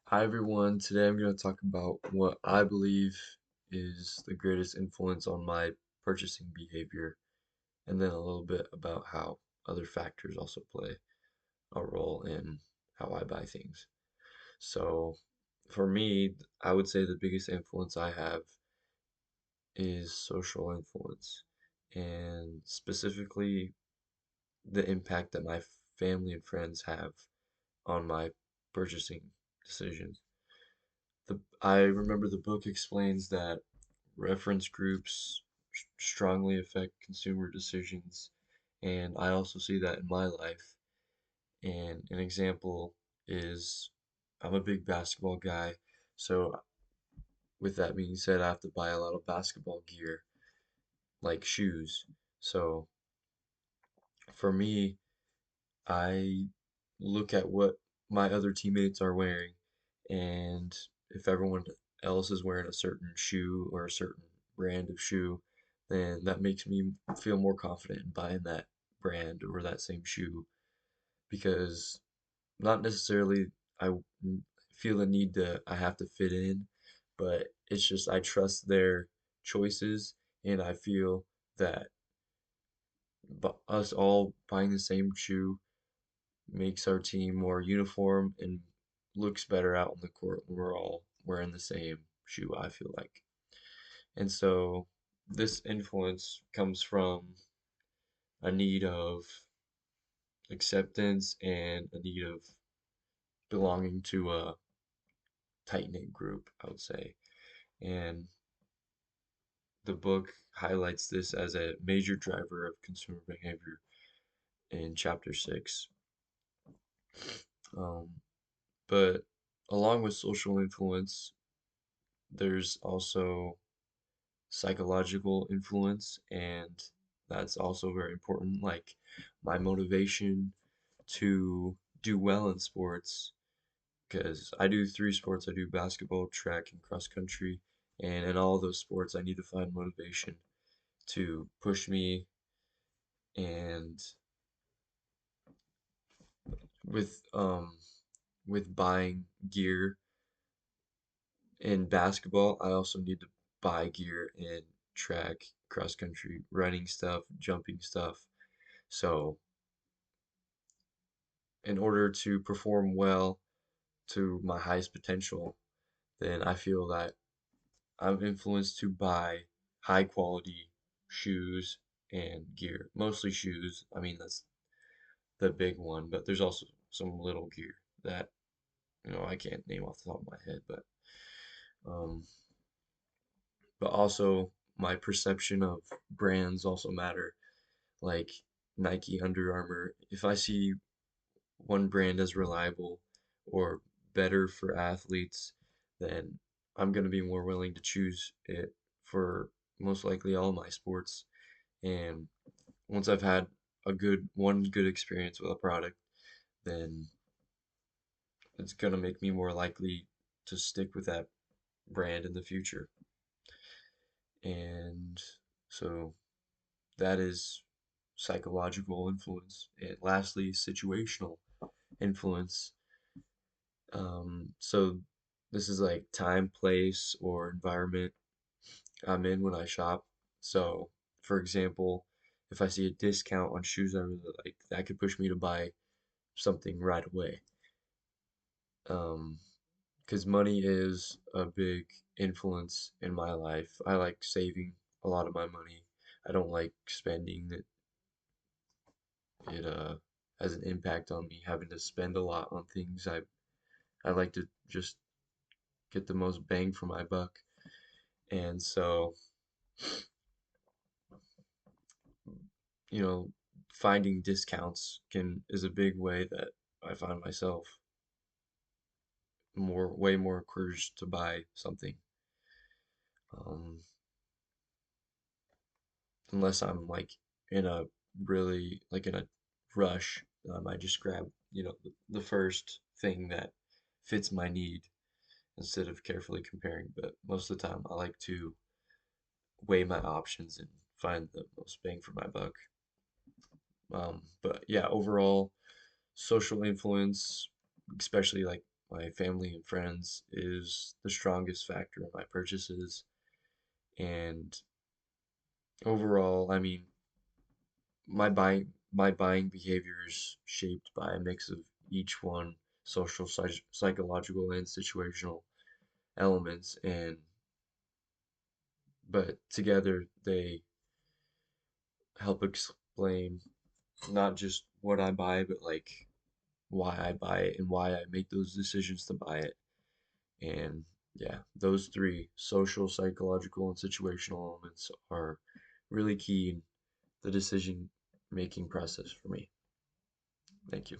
Hi everyone, today I'm going to talk about what I believe is the greatest influence on my purchasing behavior, and then a little bit about how other factors also play a role in how I buy things. So, for me, I would say the biggest influence I have is social influence, and specifically the impact that my family and friends have on my purchasing decisions. I remember the book explains that reference groups strongly affect consumer decisions, and I also see that in my life. And an example is I'm a big basketball guy, so with that being said, I have to buy a lot of basketball gear, like shoes. So for me, I look at what my other teammates are wearing, and if everyone else is wearing a certain shoe or a certain brand of shoe, then that makes me feel more confident in buying that brand or that same shoe because not necessarily feel the need to I have to fit in, but it's just I trust their choices and I feel that us all buying the same shoe makes our team more uniform and looks better out on the court when we're all wearing the same shoe, I feel like. And so this influence comes from a need of acceptance and a need of belonging to a tight-knit group, I would say. And the book highlights this as a major driver of consumer behavior in chapter 6. Um, but along with social influence, there's also psychological influence, and that's also very important. Like my motivation to do well in sports, because I do three sports. I do basketball, track, and cross country, and in all those sports, I need to find motivation to push me. And with um with buying gear in basketball, I also need to buy gear in track, cross country, running stuff, jumping stuff. So in order to perform well to my highest potential, then I feel that I'm influenced to buy high quality shoes and gear. Mostly shoes. I mean, that's the big one, but there's also some little gear that, I can't name off the top of my head, um, but also my perception of brands also matter, like Nike, Under Armour. If I see one brand as reliable or better for athletes, then I'm going to be more willing to choose it for most likely all my sports. And once I've had one good experience with a product, then it's going to make me more likely to stick with that brand in the future. And so that is psychological influence. And lastly, situational influence. So this is like time, place, or environment I'm in when I shop. So, for example, if I see a discount on shoes I really like, that could push me to buy something right away. Um, because money is a big influence in my life. I like saving a lot of my money. I don't like spending it. It has an impact on me having to spend a lot on things. I like to just get the most bang for my buck. And so, you know, finding discounts can is a big way that I find myself way more encouraged to buy something. Um, unless I'm like in a in a rush, I might just grab, the first thing that fits my need instead of carefully comparing. But most of the time, I like to weigh my options and find the most bang for my buck. But yeah, overall, social influence, especially like my family and friends is the strongest factor in my purchases. And overall, I mean, my buying behavior is shaped by a mix of each one, social, psychological, and situational elements, and but together they help explain not just what I buy, but like why I buy it and why I make those decisions to buy it. And yeah, those three social, psychological, and situational elements are really key in the decision making process for me. Thank you.